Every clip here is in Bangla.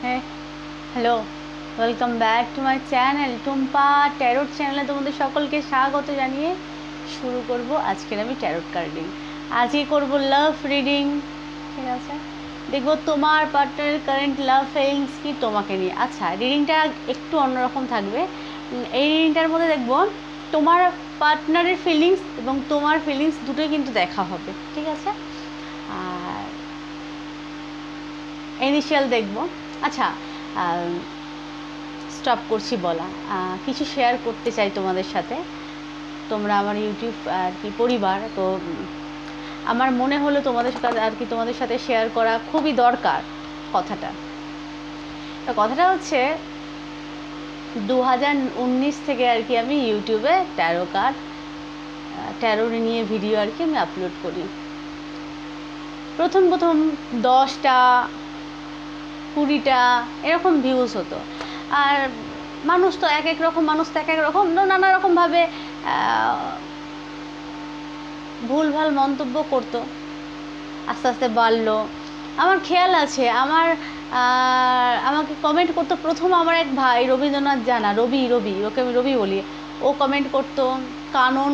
হ্যাঁ, hello, welcome back to my channel Tumpa tarot চ্যানেলে তোমাদের সকলকে স্বাগত জানিয়ে শুরু করব আজকের আমি ট্যারোট কার্ড রিডিং। আজকে করব লাভ রিডিং। ঠিক আছে, দেখবো তোমার পার্টনারের কারেন্ট লাভ ফিলিংস কি তোমাকে নিয়ে। আচ্ছা, রিডিংটা একটু অন্যরকম থাকবে। এই রিডিংটার মধ্যে দেখবো তোমার পার্টনারের ফিলিংস এবং তোমার ফিলিংস দুটোই কিন্তু দেখা হবে। ঠিক আছে, আর ইনিশিয়াল দেখবো। আচ্ছা, স্টপ করছি বলা, কিছু শেয়ার করতে চাই তোমাদের সাথে। তোমরা আমার ইউটিউব আর কি পরিবার, তো আমার মনে হলো তোমাদের সাথে আর কি তোমাদের সাথে শেয়ার করা খুবই দরকার কথাটা। তো কথাটা হচ্ছে 2019 থেকে আর কি আমি ইউটিউবে ট্যারো নিয়ে ভিডিও আর কি আমি আপলোড করি। প্রথম 10টা 20টা এরকম ভিউজ হতো। আর মানুষ তো এক এক রকম, নানা রকমভাবে ভুলভাল মন্তব্য করতো। আস্তে আস্তে বাড়লো। আমার খেয়াল আছে, আমাকে কমেন্ট করতো প্রথম আমার এক ভাই রবীন্দ্রনাথ জানা, রবি, ওকে আমি রবি বলি। ও কমেন্ট করতো, কানন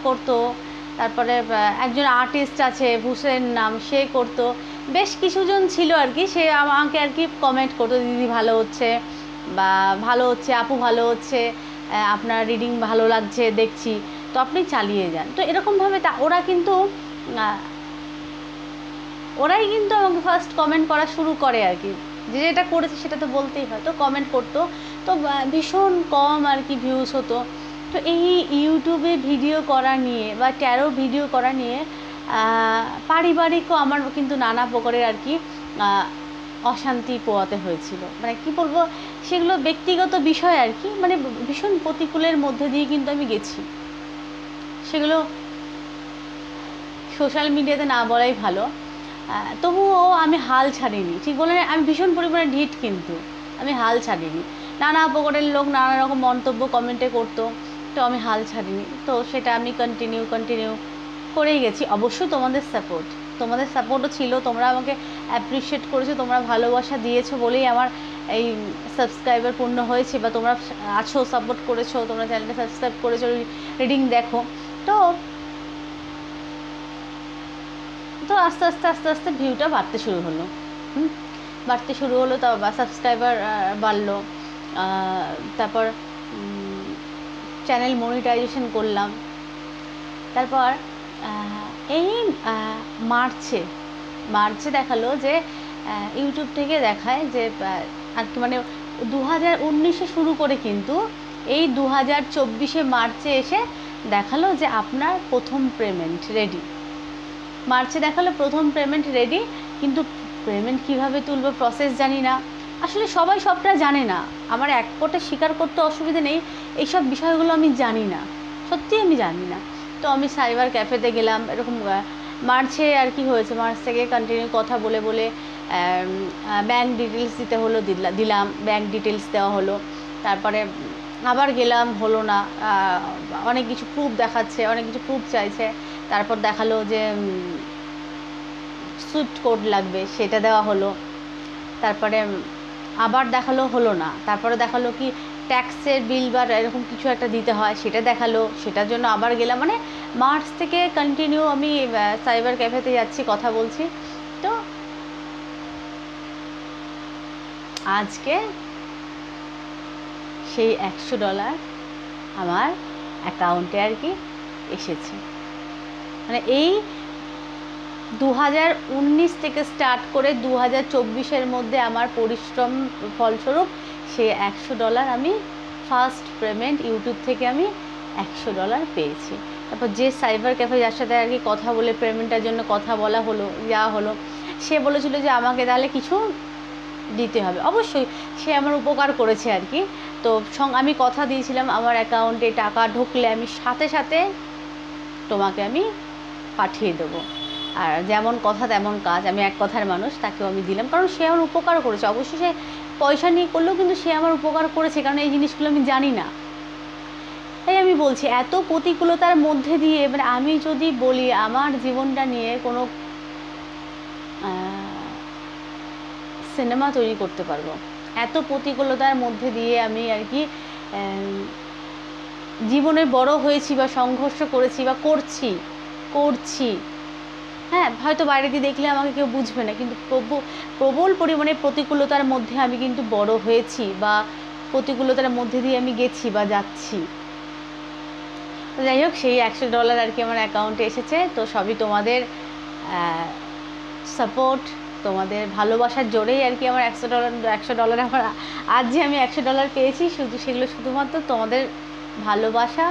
করতো, তারপরে একজন আর্টিস্ট আছে ভূষেন নাম, সে করতো। বেশ কিছুজন ছিল আর কি, সে আমাকে আর কি কমেন্ট করতো, দিদি ভালো হচ্ছে, বা ভালো হচ্ছে আপু, ভালো হচ্ছে, আপনার রিডিং ভালো লাগছে দেখছি, তো আপনি চালিয়ে যান। তো এরকমভাবে ওরাই কিন্তু আমাকে ফার্স্ট কমেন্ট করা শুরু করে আর কি, যেটা করেছে সেটা তো বলতেই হয়। তো কমেন্ট করতো, তো ভীষণ কম আর কি ভিউজ হতো। তো এই ইউটিউবে ভিডিও করা নিয়ে বা ট্যারো ভিডিও করা নিয়ে পারিবারিকও আমার কিন্তু নানা প্রকারের আর কি অশান্তি পোয়াতে হয়েছিল। মানে কি বলবো, সেগুলো ব্যক্তিগত বিষয় আর কি, মানে ভীষণ প্রতিকূলের মধ্যে দিয়ে কিন্তু আমি গেছি। সেগুলো সোশ্যাল মিডিয়াতে না বলাই ভালো। তবুও আমি হাল ছাড়িনি, ঠিক বলে আমি ভীষণ পরিমাণে ঢিট, কিন্তু আমি হাল ছাড়িনি। নানা প্রকারের লোক নানা রকম মন্তব্য কমেন্টে করতো, তো আমি হাল ছাড়িনি। তো সেটা আমি কন্টিনিউ করেই গেছি। অবশ্যই তোমাদের সাপোর্টও ছিল, তোমরা আমাকে অ্যাপ্রিসিয়েট করেছো, তোমরা ভালোবাসা দিয়েছো বলেই আমার এই সাবস্ক্রাইবার পূর্ণ হয়েছে, বা তোমরা আছো, সাপোর্ট করেছো, তোমরা চ্যানেলটা সাবস্ক্রাইব করেছো, রিডিং দেখো। তো তো আস্তে আস্তে ভিউটা বাড়তে শুরু হলো, তা সাবস্ক্রাইবার বাড়লো। তারপর চ্যানেল মনিটাইজেশন করলাম। তারপর এই মার্চে দেখালো যে ইউটিউব থেকে দেখায় যে আর কি, মানে 2019-এ শুরু করে কিন্তু এই 2024-এ মার্চে এসে দেখালো যে আপনার প্রথম পেমেন্ট রেডি। মার্চে দেখালো প্রথম পেমেন্ট রেডি, কিন্তু পেমেন্ট কীভাবে তুলবো প্রসেস জানি না। আসলে সবাই সবটা জানে না, আমার এক পটে স্বীকার করতে অসুবিধা নেই, এইসব বিষয়গুলো আমি জানি না, সত্যি আমি জানি না। তো আমি সাইবার ক্যাফেতে গেলাম, এরকম মার্চে আর কি হয়েছে, মার্চ থেকে কন্টিনিউ কথা বলে ব্যাঙ্ক ডিটেলস দিতে হলো, দিলাম, ব্যাঙ্ক ডিটেলস দেওয়া হলো। তারপরে আবার গেলাম, হলো না, অনেক কিছু প্রুফ দেখাচ্ছে, অনেক কিছু প্রুফ চাইছে। তারপর দেখালো যে সুইফট কোড লাগবে, সেটা দেওয়া হলো। তারপরে আবার দেখালো, হলো না। তারপরে দেখালো কি ট্যাক্সের বিল বা এরকম কিছু একটা দিতে হয়, সেটা দেখালো, সেটার জন্য আবার গেলাম। মানে মার্চ থেকে কন্টিনিউ আমি সাইবার ক্যাফেতে যাচ্ছি, কথা বলছি। তো আজকে সেই $100 আমার অ্যাকাউন্টে আর কি এসেছে। মানে এই 2019 থেকে স্টার্ট করে 2024-এর মধ্যে আমার পরিশ্রম ফলস্বরূপ সেই $100 আমি ফার্স্ট পেমেন্ট ইউটিউব থেকে আমি $100 পেয়েছি। তারপর যে সাইবার ক্যাফে যার সাথে আর কি কথা বলে পেমেন্টের জন্য কথা বলা হলো, যাওয়া হলো, সে বলেছিল যে আমাকে তাহলে কিছু দিতে হবে। অবশ্যই সে আমার উপকার করেছে আর কি। তো আমি কথা দিয়েছিলাম আমার অ্যাকাউন্টে টাকা ঢুকলে আমি সাথে সাথে তোমাকে আমি পাঠিয়ে দেবো। আর যেমন কথা তেমন কাজ, আমি এক কথার মানুষ, তাকেও আমি দিলাম, কারণ সে আমার উপকার করেছে। অবশ্যই সে পয়সা নিয়ে করলেও কিন্তু সে আমার উপকার করেছে, কারণ এই জিনিসগুলো আমি জানি না। তাই আমি বলছি, এত প্রতিকূলতার মধ্যে দিয়ে, মানে আমি যদি বলি আমার জীবনটা নিয়ে কোনো সিনেমা তৈরি করতে পারবো। এত প্রতিকূলতার মধ্যে দিয়ে আমি আর কি জীবনে বড় হয়েছি বা সংঘর্ষ করেছি বা করছি। হ্যাঁ, হয়তো বাইরে দিয়ে দেখলে আমাকে কেউ বুঝবে না, কিন্তু প্রবল পরিমাণে প্রতিকূলতার মধ্যে আমি কিন্তু বড় হয়েছি বা প্রতিকূলতার মধ্যে দিয়ে আমি গেছি বা যাচ্ছি। যাই হোক, সেই $100 আর কি আমার অ্যাকাউন্টে এসেছে। তো সবই তোমাদের সাপোর্ট, তোমাদের ভালোবাসার জোরেই আর কি আমার $100 আমার আজ যে আমি $100 পেয়েছি, সেগুলো শুধুমাত্র তোমাদের ভালোবাসা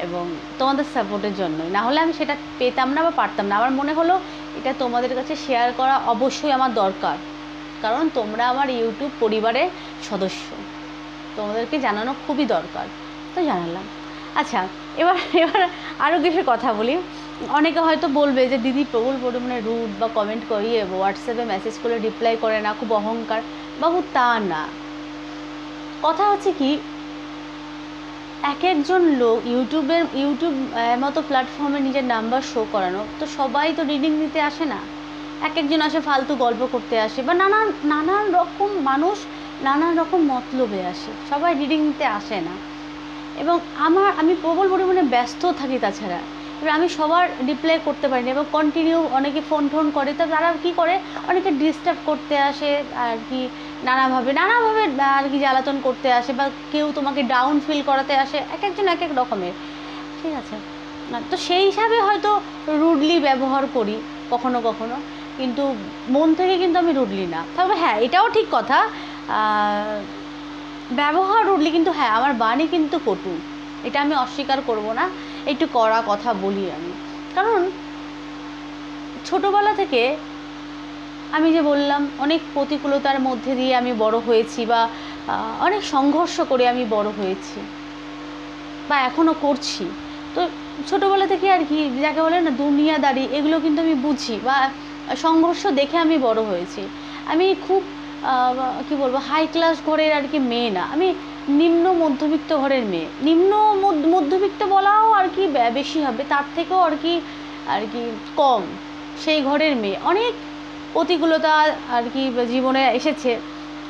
এবং তোমাদের সাপোর্টের জন্যই। না হলে আমি সেটা পেতাম না বা পারতাম না। আমার মনে হলো এটা তোমাদের কাছে শেয়ার করা অবশ্যই আমার দরকার, কারণ তোমরা আমার ইউটিউব পরিবারের সদস্য, তোমাদেরকে জানানো খুবই দরকার, তো জানালাম। আচ্ছা, এবার আরও কিছু কথা বলি। অনেকে হয়তো বলবে যে দিদি প্রবল পরিমাণে রুড বা কমেন্ট করিয়ে হোয়াটসঅ্যাপে মেসেজ করে রিপ্লাই করে না, খুব অহংকার। বাবু তা না, কথা হচ্ছে কি, এক একজন লোক ইউটিউব মতো প্ল্যাটফর্মে নিজের নাম্বার শো করানো, তো সবাই তো রিডিং নিতে আসে না। এক একজন আসে ফালতু গল্প করতে আসে, বা নানান রকম মানুষ নানান রকম মতলবে আসে, সবাই রিডিং নিতে আসে না। এবং আমি প্রবল পরিমাণে ব্যস্ত থাকি, তাছাড়া এবার আমি সবার রিপ্লাই করতে পারি না, এবং কন্টিনিউ অনেকে ফোন করে, তা তারা কী করে, অনেকে ডিস্টার্ব করতে আসে আর কি, নানাভাবে আর কি জ্বালাতন করতে আসে, বা কেউ তোমাকে ডাউন ফিল করাতে আসে, এক একজন এক এক রকমের, ঠিক আছে। তো সেই হিসাবে হয়তো রুডলি ব্যবহার করি কখনো কখনো, কিন্তু মন থেকে কিন্তু আমি রুডলি না। তবে হ্যাঁ, এটাও ঠিক কথা, ব্যবহার রুডলি, কিন্তু হ্যাঁ আমার বাণী কিন্তু কটু, এটা আমি অস্বীকার করব না, একটু কড়া কথা বলি আমি। কারণ ছোটোবেলা থেকে আমি যে বললাম অনেক প্রতিকূলতার মধ্যে দিয়ে আমি বড় হয়েছি, বা অনেক সংঘর্ষ করে আমি বড় হয়েছি বা এখনও করছি। তো ছোটোবেলা থেকে আর কি, যাকে বলে না দুনিয়াদারি, এগুলো কিন্তু আমি বুঝি, বা সংঘর্ষ দেখে আমি বড় হয়েছি। আমি খুব কি বলবো, হাই ক্লাস ঘরের আর কি মেয়ে না, আমি নিম্ন মধ্যবিত্ত ঘরের মেয়ে। নিম্ন মধ্যবিত্ত বলাও আর কি বেশি হবে, তার থেকেও আর কি কম সেই ঘরের মেয়ে। অনেক প্রতিকূলতা আর কি জীবনে এসেছে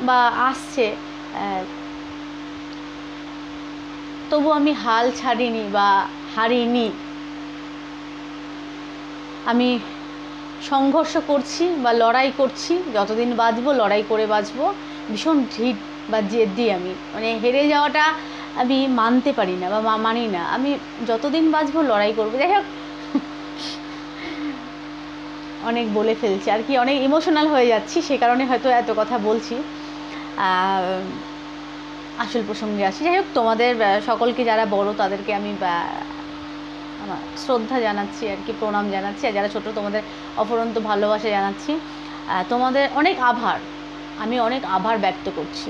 বা আসছে, তবু আমি হাল ছাড়িনি বা হারিনি। আমি সংঘর্ষ করছি বা লড়াই করছি, যতদিন বাঁচবো লড়াই করে বাঁচবো। ভীষণ ঢিট বা জেদি আমি, মানে হেরে যাওয়াটা আমি মানতে পারি না বা মানি না। আমি যতদিন বাঁচবো লড়াই করবো। যাই হোক, অনেক বলে ফেলছি আর কি, অনেক ইমোশনাল হয়ে যাচ্ছি, সে কারণে হয়তো এত কথা বলছি। আসল প্রসঙ্গে আসি। যাই হোক, তোমাদের সকলকে যারা বড় তাদেরকে আমি আমার শ্রদ্ধা জানাচ্ছি আর কি, প্রণাম জানাচ্ছি, আর যারা ছোট তোমাদের অফুরন্ত ভালোবাসা জানাচ্ছি। তোমাদের অনেক আভার, আমি অনেক আভার ব্যক্ত করছি।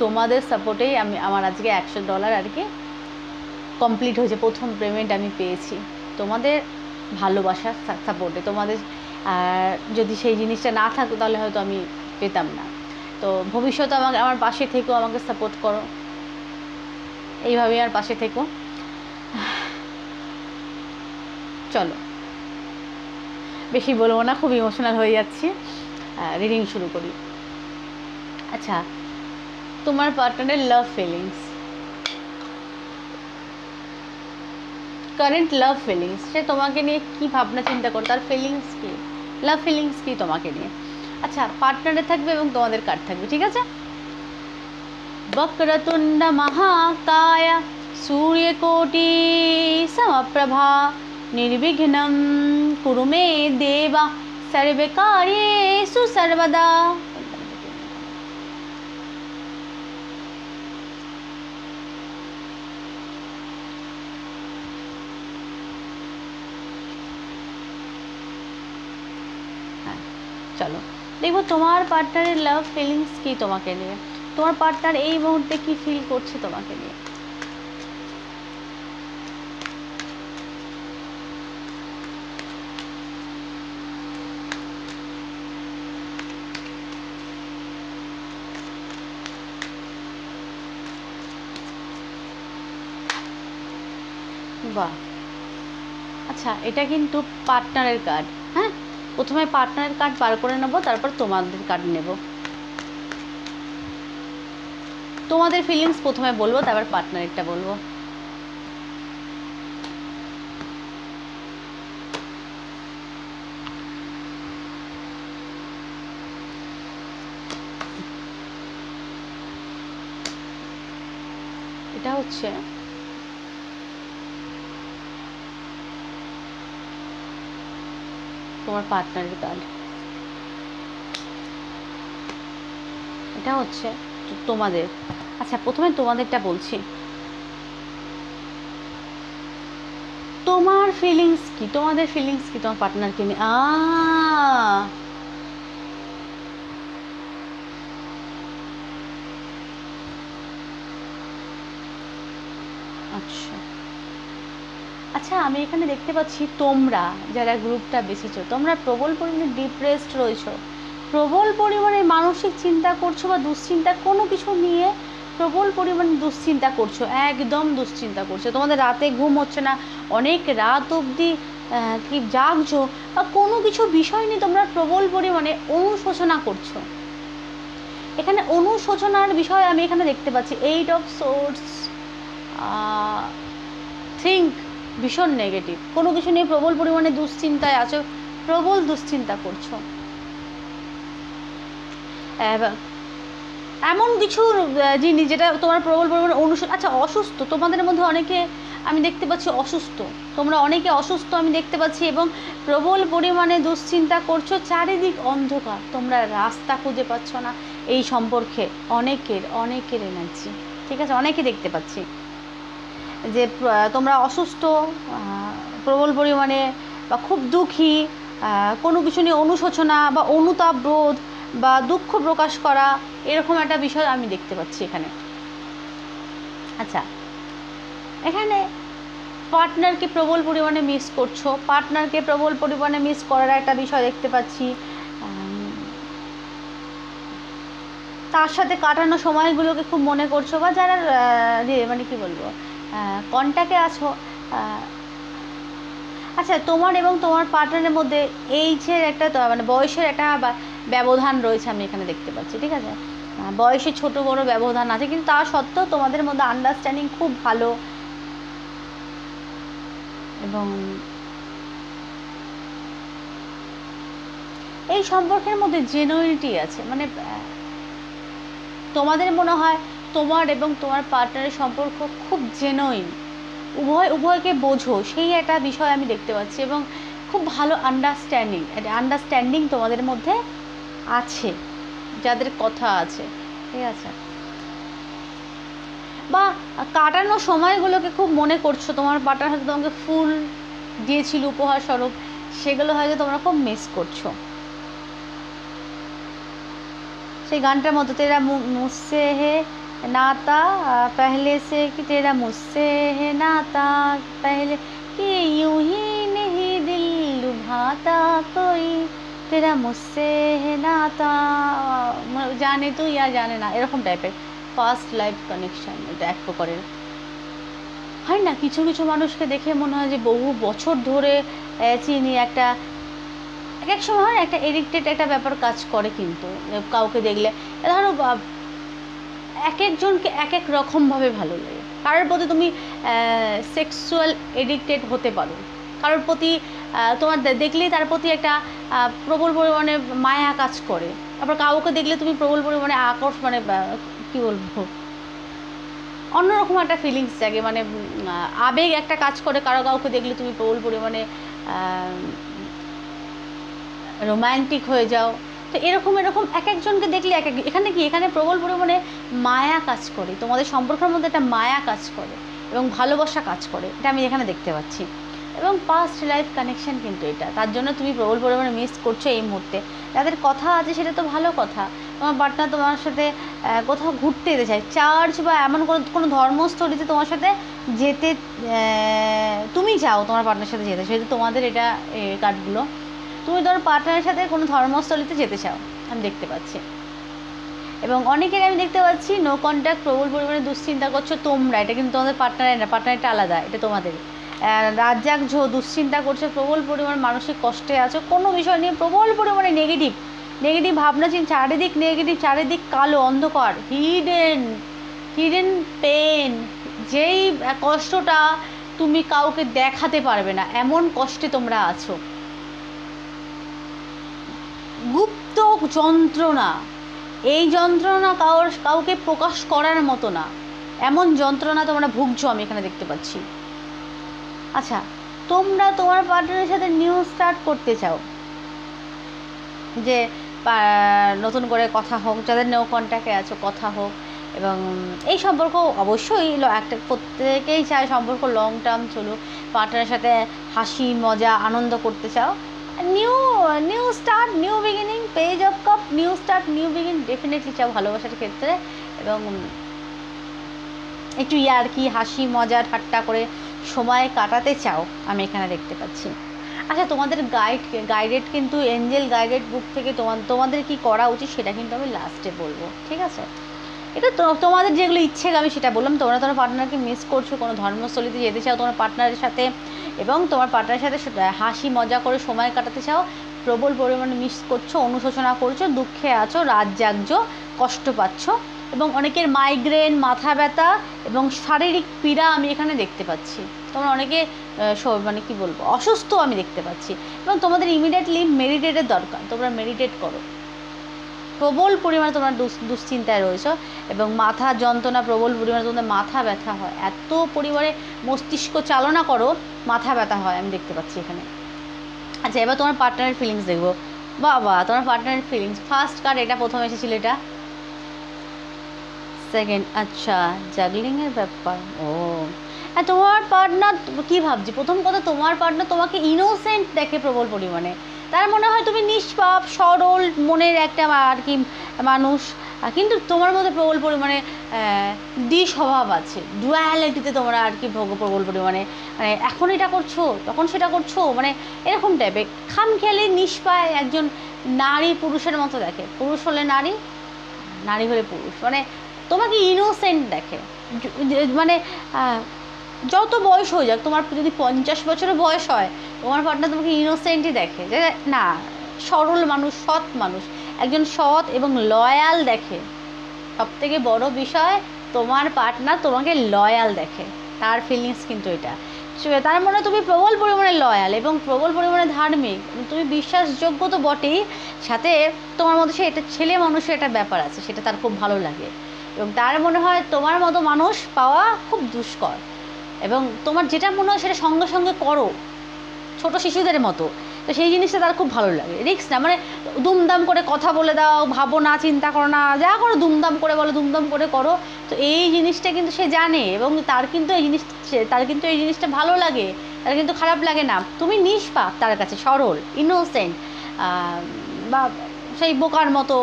তোমাদের সাপোর্টেই আমার আজকে $100 আর কি কমপ্লিট হয়েছে, প্রথম পেমেন্ট আমি পেয়েছি তোমাদের ভালোবাসার সাপোর্টে। তোমাদের যদি সেই জিনিসটা না থাকতো তাহলে হয়তো আমি পেতাম না। তো ভবিষ্যতে আমার পাশে থেকো, আমাকে সাপোর্ট করো, এইভাবেই আর পাশে থেকো। চলো, বেশি বলবো না, খুব ইমোশনাল হয়ে যাচ্ছি, রিডিং শুরু করি। আচ্ছা, তোমার পার্টনারের লাভ ফিলিংস, কারেন্ট লাভ ফিলিংস, সে তোমাকে নিয়ে কি ভাবনা চিন্তা করে, তার ফিলিংস কি, লাভ ফিলিংস কি তোমাকে নিয়ে। আচ্ছা, পার্টনারে থাকবে এবং তোমাদের কার্ড থাকবে, ঠিক আছে। বক্রতুণ্ড মহাকায় সূর্যকোটি সমপ্রভা নির্বিঘ্নম কুরু মে দেবা সর্বকার্যেষু সর্বদা। চলো দেখবো তোমার পার্টনারের লাভ ফিলিংস কি তোমাকে নিয়ে, তোমার পার্টনার এই মুহূর্তে কি ফিল করছে তোমাকে নিয়ে। বাহ, আচ্ছা, এটা কিন্তু পার্টনারের কার্ড। হ্যাঁ, প্রথমে পার্টনারের কার্ড বার করে নেবো, তারপর তোমাদের কার্ড নেব। তোমাদের ফিলিংস প্রথমে বলবো, তারপর পার্টনারেরটা বলবো। এটা হচ্ছে তোমার পার্টনারের কার্ড, এটা হচ্ছে তোমাদের। আচ্ছা, প্রথমে তোমাদেরটা বলছি, তোমার ফিলিংস কি, তোমাদের ফিলিংস কি তোমার পার্টনারকে নিয়ে? আচ্ছা আচ্ছা, আমি এখানে দেখতে পাচ্ছি তোমরা যারা গ্রুপটা বেছেছো, তোমরা প্রবল পরিমাণে ডিপ্রেসড রয়েছো, প্রবল পরিমাণে মানসিক চিন্তা করছো বা দুশ্চিন্তা কোনো কিছু নিয়ে প্রবল পরিমাণে দুশ্চিন্তা করছো, একদম দুশ্চিন্তা করছো। তোমাদের রাতে ঘুম হচ্ছে না, অনেক রাত অবধি কি জাগছো, বা কোনো কিছু বিষয় নিয়ে তোমরা প্রবল পরিমাণে অনুশোচনা করছো। এখানে অনুশোচনার বিষয় আমি এখানে দেখতে পাচ্ছি 8 অফ সোর্স, থিঙ্ক ভীষণ নেগেটিভ, কোনো কিছু নিয়ে প্রবল পরিমাণে দুশ্চিন্তায় আছো, প্রবল দুশ্চিন্তা করছো। এমন কিছু জিনিস যেটা তোমার প্রবল পরিমাণে আচ্ছা, অসুস্থ, তোমাদের মধ্যে অনেকে আমি দেখতে পাচ্ছি অসুস্থ, তোমরা অনেকে অসুস্থ আমি দেখতে পাচ্ছি, এবং প্রবল পরিমাণে দুশ্চিন্তা করছো, চারিদিক অন্ধকার, তোমরা রাস্তা খুঁজে পাচ্ছ না। এই সম্পর্কে অনেকের এনার্জি, ঠিক আছে, অনেকে দেখতে পাচ্ছি যে তোমরা অসুস্থ, প্রবল পরিমাণে বা খুব দুঃখী, কোনো কিছু নিয়ে অনুশোচনা বা অনুতাপ বোধ বা দুঃখ প্রকাশ করা, এরকম একটা বিষয় আমি দেখতে পাচ্ছি এখানে। আচ্ছা, এখানে পার্টনারকে প্রবল পরিমাণে মিস করছো, পার্টনারকে প্রবল পরিমাণে মিস করার একটা বিষয় দেখতে পাচ্ছি। তার সাথে কাটানো সময়গুলোকে খুব মনে করছো, বা যারা মানে কি বলবো কন্ট্যাক্টে আছো। আচ্ছা, তোমার এবং তোমার পার্টনারের মধ্যে এইজের একটা মানে বয়সের একটা ব্যবধান রয়েছে আমি এখানে দেখতে পাচ্ছি, ঠিক আছে, বয়সে ছোট বড় ব্যবধান আছে, কিন্তু তা সত্ত্বেও তোমাদের মধ্যে আন্ডারস্ট্যান্ডিং খুব ভালো, এবং এই সম্পর্কের মধ্যে জেনুইনিটি আছে। মানে তোমাদের মনে হয় তোমার এবং তোমার পার্টনারের সম্পর্ক খুব জেনুইন, উভয়কে বোঝো, সেই একটা বিষয় আমি দেখতে পাচ্ছি, এবং খুব ভালো আন্ডারস্ট্যান্ডিং তোমাদের মধ্যে আছে, যাদের কথা আছে, ঠিক আছে, বা কাটানো সময়গুলোকে খুব মনে করছো, তোমার পার্টনার হয়তো তোমাকে ফুল দিয়েছিল উপহার স্বরূপ, সেগুলো হয়তো তোমরা খুব মিস করছো। সেই গানটার মতো তেরা মুঝসে হে नाता पहले से कि तेरा मुझसे है नाता पहले कि यूं ही नहीं दिल लुभाता कोई तेरा मुझसे है नाता जाने तू या जाने ना, এরকম টাইপের ফার্স্ট লাইফ কানেকশন। এটা এক প্রকারের হয় না, কিছু কিছু মানুষকে দেখে মনে হয় যে বহু বছর ধরে চিনি, একটা এক এক সময় একটা এডিক্টেড একটা ব্যাপার কাজ করে, কিন্তু কাউকে দেখলে ধরো এক একজনকে এক এক রকমভাবে ভালো লাগে, কারোর প্রতি তুমি সেক্সুয়াল এডিক্টেড হতে পারো, কারোর প্রতি তোমার দেখলেই তার প্রতি একটা প্রবল পরিমাণে মায়া কাজ করে, আবার কাউকে দেখলে তুমি প্রবল পরিমাণে মানে কী বলবো অন্যরকম একটা ফিলিংস জাগে, মানে আবেগ একটা কাজ করে, কাউকে দেখলে তুমি প্রবল পরিমাণে রোম্যান্টিক হয়ে যাও। তো এরকম এক একজনকে দেখলে এখানে প্রবল পরিমাণে মায়া কাজ করে, তোমাদের সম্পর্কের মধ্যে একটা মায়া কাজ করে এবং ভালোবাসা কাজ করে, এটা আমি এখানে দেখতে পাচ্ছি, এবং পাস্ট লাইফ কানেকশন কিন্তু এটা, তার জন্য তুমি প্রবল পরিমাণে মিস করছো এই মুহূর্তে। যাদের কথা আছে সেটা তো ভালো কথা, তোমার পার্টনার তোমার সাথে কোথাও ঘুরতে যেতে চায়, চার্চ বা এমন কোনো ধর্মস্থলীতে তোমার সাথে যেতে তুমি চাও, তোমার পার্টনারের সাথে যেতে, সেহেতু তোমাদের এটা কার্ডগুলো, তুমি তোমার পার্টনারের সাথে কোনো ধর্মস্থলীতে যেতে চাও আমি দেখতে পাচ্ছি। এবং অনেকের আমি দেখতে পাচ্ছি নো কন্ট্যাক্ট, প্রবল পরিমাণে দুশ্চিন্তা করছো তোমরা, এটা কিন্তু তোমাদের পার্টনারের না, পার্টনারটা আলাদা, এটা তোমাদের। রাত জাগছো, দুশ্চিন্তা করছো, প্রবল পরিমাণ মানসিক কষ্টে আছো, কোনো বিষয় নিয়ে প্রবল পরিমাণে নেগেটিভ ভাবনা চিন্তা, চারিদিক নেগেটিভ, চারিদিক কালো অন্ধকার, হিডেন হিডেন পেন, যেই কষ্টটা তুমি কাউকে দেখাতে পারবে না, এমন কষ্টে তোমরা আছো। গুপ্ত যন্ত্রণা, এই যন্ত্রণা কাউকে প্রকাশ করার মতো না, এমন যন্ত্রণা তোমরা ভুগছো, আমি এখানে দেখতে পাচ্ছি। আচ্ছা, তোমরা তোমার পার্টনারের সাথে নিউ স্টার্ট করতে চাও, যে নতুন করে কথা হোক, যাদের নো কন্ট্যাক্টে আছো কথা হোক, এবং এই সম্পর্ক অবশ্যই একটা প্রত্যেকেই চায় সম্পর্ক লং টার্ম চলুক, পার্টনারের সাথে হাসি মজা আনন্দ করতে চাও। New start, new beginning, page of cup, new start, new beginning definitely চাও ভালোবাসার ক্ষেত্রে, এবং একটু ইয়ার্কি হাসি মজা ঠাট্টা করে সময় কাটাতে চাও, আমি এখানে দেখতে পাচ্ছি। আচ্ছা, তোমাদের গাইডেড কিন্তু এঞ্জেল গাইডেড বুক থেকে তোমাদের কি করা উচিত সেটা কিন্তু আমি লাস্টে বলবো, ঠিক আছে? এটা তোমাদের যেগুলো ইচ্ছে আমি সেটা বললাম। তোমরা তোমার পার্টনারকে মিস করছো, কোনো ধর্মস্থলীতে যেতে চাও তোমার পার্টনারের সাথে, এবং তোমার পার্টনারের সাথে হাসি মজা করে সময় কাটাতে চাও, প্রবল পরিমাণে মিস করছো, অনুশোচনা করছো, দুঃখে আছো, রাত জাগছো, কষ্ট পাচ্ছ, এবং অনেকের মাইগ্রেন, মাথা ব্যথা এবং শারীরিক পীড়া আমি এখানে দেখতে পাচ্ছি। তোমরা অনেকে মানে কি বলবো অসুস্থ আমি দেখতে পাচ্ছি, এবং তোমাদের ইমিডিয়েটলি মেডিটেটের দরকার। তোমরা মেডিটেট করো, প্রবল পরিমাণে তোমরা দুশ্চিন্তায় রয়েছো, এবং মাথা যন্ত্রণা, প্রবল পরিমাণে তোমাদের মাথা ব্যথা হয়, এত পরিমাণে মস্তিষ্ক চালনা করো, মাথা ব্যথা হয় আমি দেখতে পাচ্ছি এখানে। আচ্ছা, এবার তোমার পার্টনারের ফিলিংস দেখবো। বাবা, তোমার পার্টনারের ফিলিংস, ফার্স্ট কার্ড এটা প্রথম এসেছিল, এটা সেকেন্ড। আচ্ছা, জাগলিংয়ের ব্যাপার। ও হ্যাঁ, তোমার পার্টনার কী ভাবছি, প্রথম কথা তোমার পার্টনার তোমাকে ইনোসেন্ট দেখে প্রবল পরিমাণে, তার মনে হয় তুমি নিষ্পাপ সরল মনের একটা আর কি মানুষ, কিন্তু তোমার মধ্যে প্রবল পরিমাণে দ্বিস্বভাব আছে, ডুয়ালিটিতে তোমরা আর কি প্রবল পরিমাণে, মানে এখন এটা করছো তখন সেটা করছো, মানে এরকম টাইপের খামখেয়ালি নিষ্পায় একজন নারী পুরুষের মতো দেখে, পুরুষ হলে নারী, নারী হলে পুরুষ, মানে তোমাকে ইনোসেন্ট দেখে। মানে যত বয়স হয়ে যাক, তোমার যদি 50 বছরের বয়স হয়, তোমার পার্টনার তোমাকে ইনোসেন্টই দেখে, যে না সরল মানুষ, সৎ মানুষ, একজন সৎ এবং লয়াল দেখে। সবথেকে বড় বিষয়, তোমার পার্টনার তোমাকে লয়াল দেখে, তার ফিলিংস কিন্তু এটা। তার মনে তুমি প্রবল পরিমাণে লয়াল এবং প্রবল পরিমাণে ধার্মিক, তুমি বিশ্বাসযোগ্য তো বটেই, সাথে তোমার মধ্যে সে এটা ছেলে মানুষের একটা ব্যাপার আছে, সেটা তার খুব ভালো লাগে, এবং তার মনে হয় তোমার মতো মানুষ পাওয়া খুব দুষ্কর, এবং তোমার যেটা মনে হয় সেটা সঙ্গে সঙ্গে করো, ছোট শিশুদের মতো। তো সেই জিনিসটা তার খুব ভালো লাগে, রিস্ক না, মানে দুমদাম করে কথা বলে দাও, ভাবো না, চিন্তা করো না, যা করো দুমদাম করে বলো, দুমদাম করে করো। তো এই জিনিসটা কিন্তু সে জানে, এবং তার কিন্তু এই জিনিসটা ভালো লাগে, তার কিন্তু খারাপ লাগে না। তুমি নিষ্পাপ তার কাছে, সরল ইনোসেন্ট, বা সেই বোকার মতো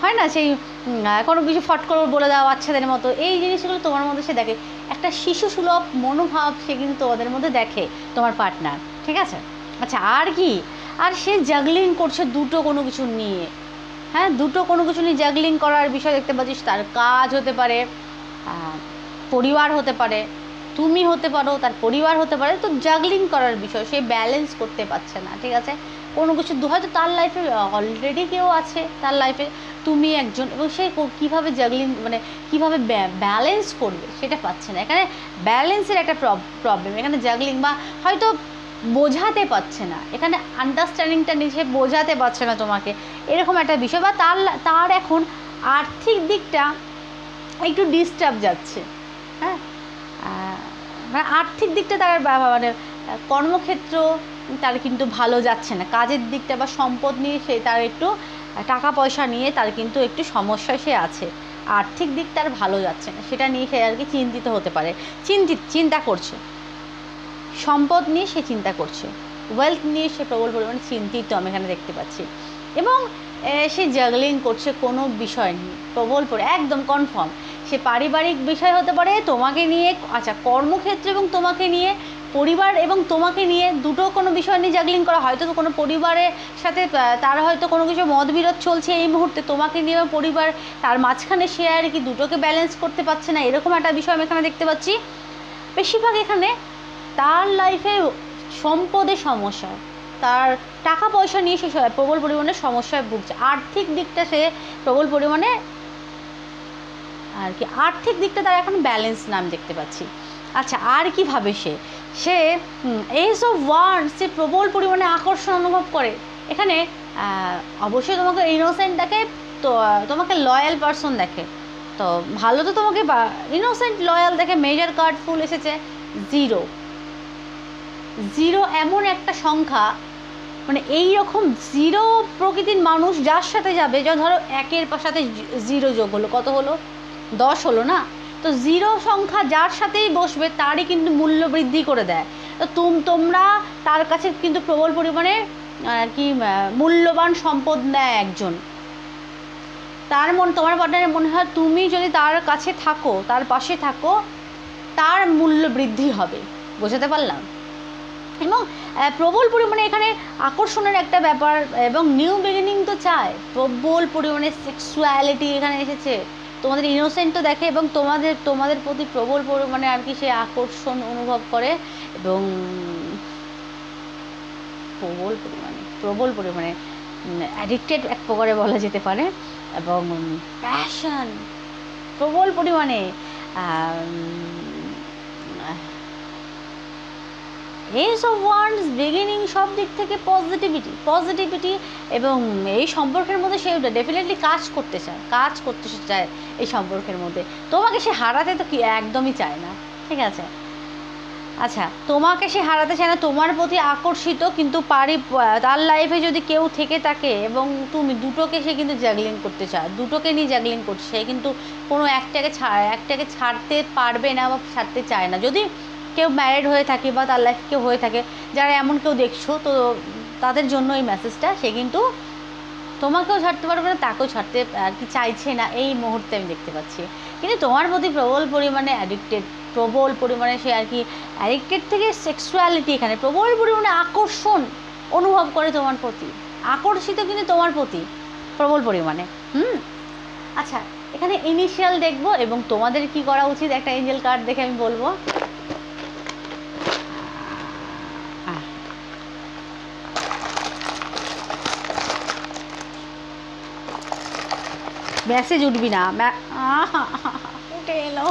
হয় না, সেই কোনো কিছু ফট করে বলে দাও বাচ্চাদের মতো, এই জিনিসগুলো তোমার মধ্যে সে দেখে, একটা শিশু সুলভ মনোভাব সে কিন্তু তোমাদের মধ্যে দেখে তোমার পার্টনার, ঠিক আছে? আচ্ছা, আর কি, আর সে জাগলিং করছে দুটো কোনো কিছু নিয়ে, হ্যাঁ, দুটো কোনো কিছু নিয়ে জাগলিং করার বিষয় দেখতে পাচ্ছিস। তার কাজ হতে পারে, পরিবার হতে পারে, তুমি হতে পারো, তার পরিবার হতে পারে, তো জাগলিং করার বিষয়, সে ব্যালেন্স করতে পারছে না, ঠিক আছে? কোনো কিছু হয়তো তার লাইফে অলরেডি কেউ আছে, তার লাইফে তুমি একজন, এবং সে কীভাবে জাগলিং, মানে কীভাবে ব্যালেন্স করবে সেটা পাচ্ছে না। এখানে ব্যালেন্সের একটা প্রবলেম, এখানে জাগলিং বা হয়তো বোঝাতে পারছে না, এখানে আন্ডারস্ট্যান্ডিংটা নিজে বোঝাতে পারছে না তোমাকে, এরকম একটা বিষয়, বা তার এখন আর্থিক দিকটা একটু ডিস্টার্ব যাচ্ছে, হ্যাঁ, মানে আর্থিক দিকটা তার মানে কর্মক্ষেত্র তার কিন্তু ভালো যাচ্ছে না, কাজের দিকটা বা সম্পদ নিয়ে সে তার একটু টাকা পয়সা নিয়ে তার কিন্তু একটু সমস্যায় সে আছে, আর্থিক দিক তার ভালো যাচ্ছে না, সেটা নিয়ে সে আর কি চিন্তিত হতে পারে, চিন্তা করছে, সম্পদ নিয়ে সে চিন্তা করছে, ওয়েলথ নিয়ে সে প্রবল পরিমাণে চিন্তিত আমি এখানে দেখতে পাচ্ছি, এবং সে জাগলিং করছে কোনো বিষয় নিয়ে প্রবল একদম কনফার্ম, সে পারিবারিক বিষয় হতে পারে তোমাকে নিয়ে, আচ্ছা কর্মক্ষেত্র এবং তোমাকে নিয়ে, পরিবার এবং তোমাকে নিয়ে, দুটো কোনো বিষয় নিয়ে জাগলিং করা, হয়তো কোনো পরিবারের সাথে তার হয়তো কোনো কিছু মতবিরোধ চলছে এই মুহূর্তে, তোমাকে নিয়ে পরিবার, তার মাঝখানে সে আর কি দুটোকে ব্যালেন্স করতে পারছে না, এরকম একটা বিষয় আমি এখানে দেখতে পাচ্ছি। বেশিরভাগ এখানে তার লাইফে সম্পদের সমস্যা, তার টাকা পয়সা নিয়ে সে প্রবল পরিমাণে সমস্যায় ভুগছে, আর্থিক দিকটা সে প্রবল পরিমাণে আর কি আর্থিক দিকটা তার এখন ব্যালেন্স না আমি দেখতে পাচ্ছি। আচ্ছা, আর কি ভাবে সে এস অফ ওয়ান্ডস, সে প্রবল পরিমাণে আকর্ষণ অনুভব করে। এখানে অবশ্যই তোমাকে ইনোসেন্ট দেখে, তো তোমাকে লয়াল পারসন দেখে, তো ভালো তো তোমাকে ইনোসেন্ট লয়াল দেখে। মেজর কার্ড ফুল এসেছে, 0 0 এমন একটা সংখ্যা, মানে এই রকম 0 প্রকৃতির মানুষ যার সাথে যাবে, যা ধরো 1-এর সাথে 0 যোগ হলো, কত হলো? 10 হলো না? তো 0 সংখ্যা যার সাথেই বসবে তারই কিন্তু মূল্য বৃদ্ধি করে দেয়। তো তোমরা তার কাছে কিন্তু প্রবল পরিমাণে আর কি মূল্যবান সম্পদ নেয় একজন। তোমার পার্টনারের মনে হয় তুমি যদি তার কাছে থাকো, তার পাশে থাকো, তার মূল্য বৃদ্ধি হবে। বোঝাতে পারলাম? এবং প্রবল পরিমাণে এখানে আকর্ষণের একটা ব্যাপার, এবং নিউ বিগিনিং তো চায়। প্রবল পরিমাণে সেক্সুয়ালিটি এখানে এসেছে, তোমাদের ইনোসেন্টও দেখে এবং তোমাদের প্রতি প্রবল পরিমাণে আর কি সে আকর্ষণ অনুভব করে, এবং প্রবল পরিমাণে অ্যাডিক্টেড এক প্রকারে বলা যেতে পারে, এবং প্যাশন প্রবল পরিমাণে। এস অফ ওয়ান্ডস, বিগিনিং, সব দিক থেকে পজিটিভিটি, এবং এই সম্পর্কের মধ্যে সে ডেফিনেটলি কাজ করতে চায় এই সম্পর্কের মধ্যে। তোমাকে সে হারাতে তো কি একদমই চায় না, ঠিক আছে? আচ্ছা, তোমাকে সে হারাতে চায় না, তোমার প্রতি আকর্ষিত, কিন্তু তার লাইফে যদি কেউ থেকে থাকে এবং তুমি, দুটোকে সে কিন্তু জ্যাগলিং করতে চায়, দুটোকে নিয়ে জ্যাগলিং করছে সে, কিন্তু কোনো একটাকে ছাড়তে পারবে না বা ছাড়তে চায় না। যদি কেউ ম্যারিড হয়ে থাকে বা তার লাইফে কেউ হয়ে থাকে, যারা এমন কেউ দেখছো, তো তাদের জন্য এই মেসেজটা, সে কিন্তু তোমাকেও ছাড়তে পারবে না, তাকেও ছাড়তে আর কি চাইছে না এই মুহূর্তে আমি দেখতে পাচ্ছি। কিন্তু তোমার প্রতি প্রবল পরিমাণে অ্যাডিক্টেড, প্রবল পরিমাণে সে আর কি অ্যাডিক্টেড থেকে সেক্সুয়ালিটি, এখানে প্রবল পরিমাণে আকর্ষণ অনুভব করে তোমার প্রতি, আকর্ষিত কিন্তু তোমার প্রতি প্রবল পরিমাণে। আচ্ছা, এখানে ইনিশিয়াল দেখবো এবং তোমাদের কি করা উচিত একটা এঞ্জেল কার্ড দেখে আমি বলবো। মেসেজ উঠবি না, উঠে এলো।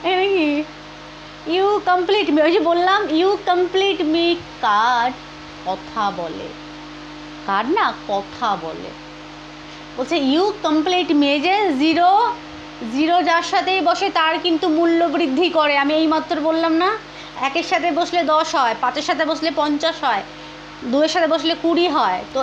এখানে কি ইউ কমপ্লিট মি, ওই যে বললাম ইউ কমপ্লিট মি কার্ড কথা বলে, কার্ড না কথা বলে, বলছে ইউ কমপ্লিট মি, যে 0 যার সাথেই বসে তার কিন্তু মূল্য বৃদ্ধি করে। আমি এইমাত্র বললাম না, 1-এর সাথে বসলে 10 হয়, 5-এর সাথে বসলে 50 হয়, 2-এর সাথে বসলে 20 হয়। তো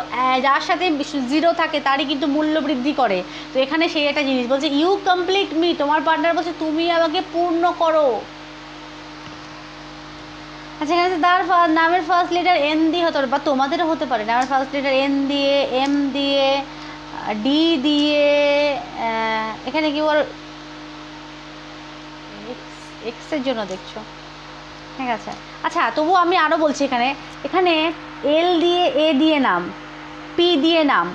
যার সাথে 0 থাকে তারই কিন্তু মূল্য বৃদ্ধি করে। তো এখানে সেই একটা জিনিস বলছে ইউ কমপ্লিট মি, তোমার পার্টনার বলছে তুমি আমাকে পূর্ণ করো। আচ্ছা, এখানে তার নামের ফার্স্ট লেটার এন দিয়ে হতে পারে, বা তোমাদেরও হতে পারে নামের ফার্স্ট লেটার এন দিয়ে, এম দিয়ে, ডি দিয়ে, এখানে কি ওর এক্সের জন্য দেখছো, ঠিক আছে? আচ্ছা, তবু আমি আরও বলছি, এখানে এল দিয়ে, এ দিয়ে নাম, পি দিয়ে নাম,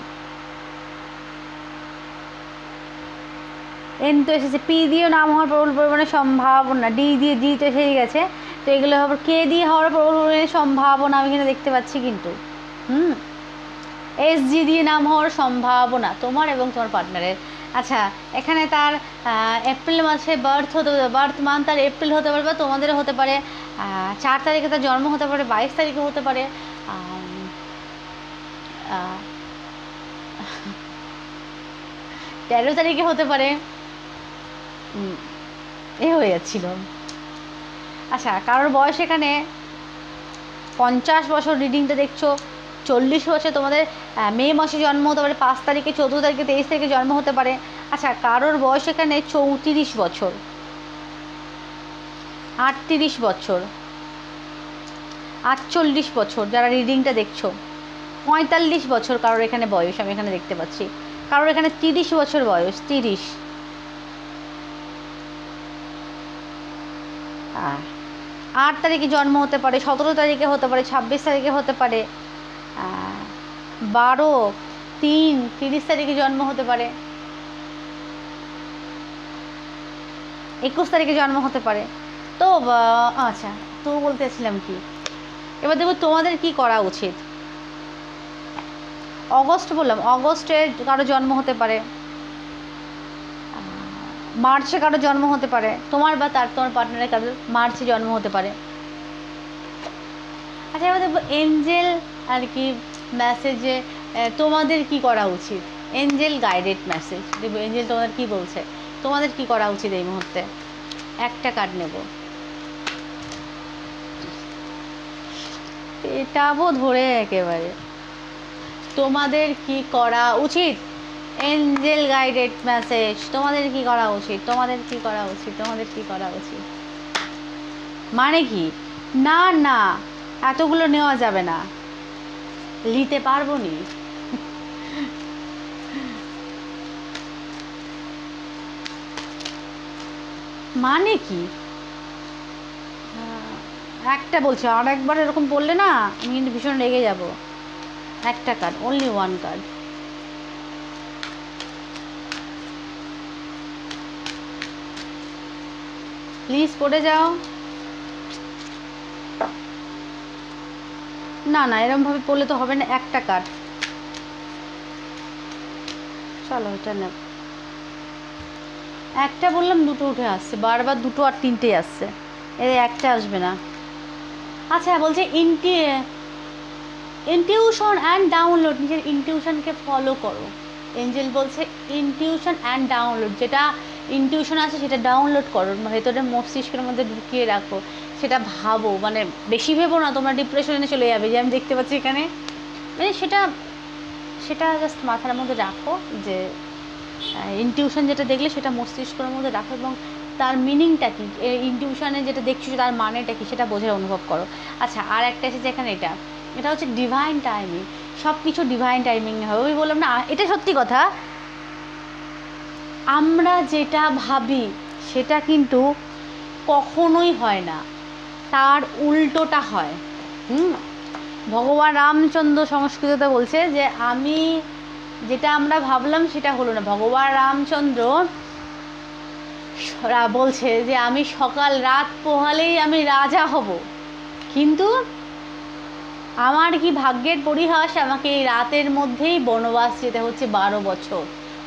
এন তো এসেছে, পি দিয়ে নাম হওয়ার প্রবল পরিমাণে সম্ভাবনা, ডি দিয়ে, ডি তো এসে গেছে, তো এগুলো হবে কে দিয়ে হওয়ার প্রবল পরিমাণে সম্ভাবনা আমি এখানে দেখতে পাচ্ছি কিন্তু। এস জি দিয়ে নাম হওয়ার সম্ভাবনা তোমার এবং তোমার পার্টনারের। আচ্ছা, এখানে তার এপ্রিল মাসে বার্থ মান্থ তার এপ্রিল হতে পারে, বা তোমাদেরও হতে পারে। 4 তারিখে তার জন্ম হতে পারে, 22 তারিখে হতে পারে, 13 তারিখে হতে পারে, হয়ে যাচ্ছিল। আচ্ছা, কারোর বয়স এখানে 50 বছর রিডিংটা দেখছো, 40 বছর, তোমাদের মে মাসে জন্ম হতে পারে, 5 তারিখে, 14 তারিখে, 23 তারিখে জন্ম হতে পারে। আচ্ছা, কারোর বয়স এখানে 34 বছর, 38 বছর, 48 বছর, যারা রিডিংটা দেখছো, 45 বছর কারোর এখানে বয়স আমি এখানে দেখতে পাচ্ছি, কারোর এখানে 30 বছর বয়স, 30। 8 তারিখে জন্ম হতে পারে, 17 তারিখে হতে পারে, 26 তারিখে হতে পারে, 12/3/30 তারিখে জন্ম হতে পারে, 21 তারিখে জন্ম হতে পারে। তো আচ্ছা, তো বলতেছিলাম কি, এবার দেখো তোমাদের কি করা উচিত। অগস্ট বললাম, অগস্টে কারো জন্ম হতে পারে, মার্চে কারো জন্ম হতে পারে, তোমার বা তোমার পার্টনারের কারো মার্চে জন্ম হতে পারে। আচ্ছা এবার দেখবো এঞ্জেল আর কি মেসেজে তোমাদের কি করা উচিত, এঞ্জেল গাইডেড মেসেজ দেখবো এঞ্জেল তোমাদের কি বলছে, তোমাদের কি করা উচিত এই মুহূর্তে। একটা কার্ড নেব, এটাবো ধরে একেবারে, তোমাদের কি করা উচিত, এঞ্জেল গাইডেড মেসেজ, তোমাদের কি করা উচিত, তোমাদের কি করা উচিত, তোমাদের কি করা উচিত। মানে কি, না না এতগুলো নেওয়া যাবে না, নিতে পারবো নি। মানে কি, একটা বলছে, আর একবার এরকম বললে না আমি কিন্তু ভীষণ রেগে যাব। একটা card, only one card. Please পড়ে যাও। না না এরকম ভাবে পড়লে তো হবে না, একটা কার্ড। চলো এটা নেব, একটা বললাম দুটো উঠে আসছে, বারবার দুটো আর তিনটেই আসছে, এর একটা আসবে না। আচ্ছা বলছে ইনটিউশন অ্যান্ড ডাউনলোড, নিজের ইনটিউশনকে ফলো করো। এঞ্জেল বলছে ইনটিউশন অ্যান্ড ডাউনলোড, যেটা ইনটিউশন আছে সেটা ডাউনলোড করো, ভেতরে মস্তিষ্কের মধ্যে ঢুকিয়ে রাখো, সেটা ভাবো, মানে বেশি ভেবো না, তোমরা ডিপ্রেশনে চলে যাবে, যে আমি দেখতে পাচ্ছি এখানে, মানে সেটা জাস্ট মাথার মধ্যে রাখো, যে ইনটিউশন যেটা দেখলে সেটা মস্তিষ্কের মধ্যে রাখো এবং তার মিনিংটা কী, ইনটিউশনে যেটা দেখছো তার মানেটা কী সেটা বোঝার অনুভব করো। আচ্ছা আর একটা এসেছে এখানে, এটা হচ্ছে ডিভাইন টাইমিং, সব কিছু ডিভাইন টাইমিং হবে। ওই বললাম না, এটা সত্যি কথা, আমরা যেটা ভাবি সেটা কিন্তু কখনোই হয় না, তার উল্টোটা হয়। ভগবান রামচন্দ্র সংস্কৃততে বলছে যে আমি যেটা আমরা ভাবলাম সেটা হলো না। ভগবান রামচন্দ্র বলছে যে আমি রাত পোহালেই আমি রাজা হব, কিন্তু আমার কি ভাগ্যের পরিহাস, আমাকে এই রাতের মধ্যেই বনবাস যেতে হচ্ছে 12 বছর,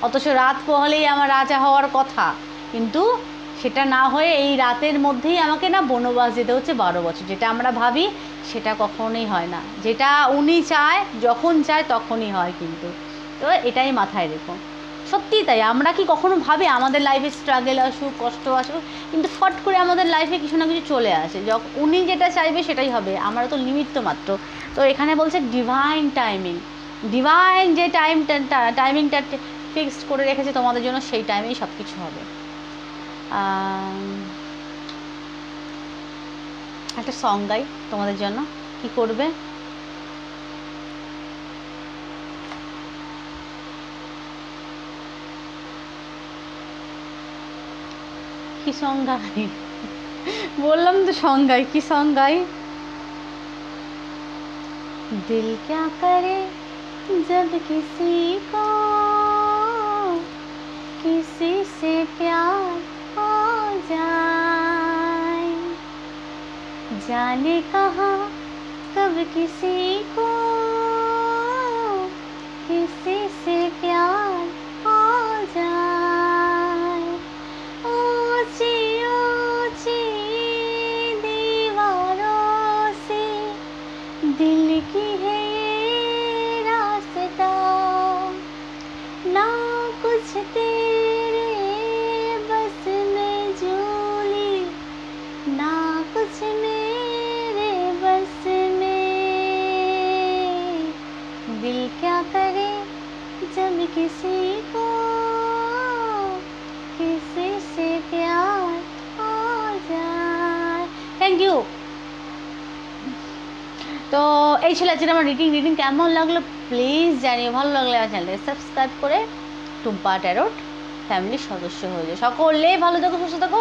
অথচ রাত পোহালেই আমার রাজা হওয়ার কথা, কিন্তু সেটা না হয়ে এই রাতের মধ্যেই আমাকে না বনবাস যেতে হচ্ছে 12 বছর। যেটা আমরা ভাবি সেটা কখনোই হয় না, যেটা উনি চায় যখন চায় তখনই হয়, কিন্তু তো এটাই মাথায় রেখো। সত্যিই তাই, আমরা কি কখনো ভাবি আমাদের লাইফে স্ট্রাগল আসুক, কষ্ট আসুক, কিন্তু ফট করে আমাদের লাইফে কিছু না কিছু চলে আসে, যখন উনি যেটা চাইবে সেটাই হবে, আমরা তো নিমিত্ত মাত্র। তো এখানে বলছে ডিভাইন টাইমিং, ডিভাইন যে টাইমিংটা ফিক্সড করে রেখেছে তোমাদের জন্য, সেই টাইমেই সব কিছু হবে। একটা সং গাই তোমাদের জন্য, কি করবে, কি সং গাই বললাম তো, সং গাই, কি সং গাই। दिल क्या करे जब किसी से प्यार हो जाए, जाने कहाँ कब किसी से प्यार हो जाए, ऊंची ऊंची दीवारों से दिल की है ये रास्ता, ना कुछ तेरे बस में झूली, ना कुछ मेरे बस में, दिल क्या करे जब किसी से प्यार हो जाए। Thank you. তো এই ছিল আজকে আমার রিডিং কেমন লাগলো প্লিজ জানিও, ভালো লাগলে আমার চ্যানেলটাকে সাবস্ক্রাইব করে টুম্পা ট্যারোট ফ্যামিলির সদস্য হয়ে যাও। সকলেই ভালো থাকো, সুস্থ থাকো,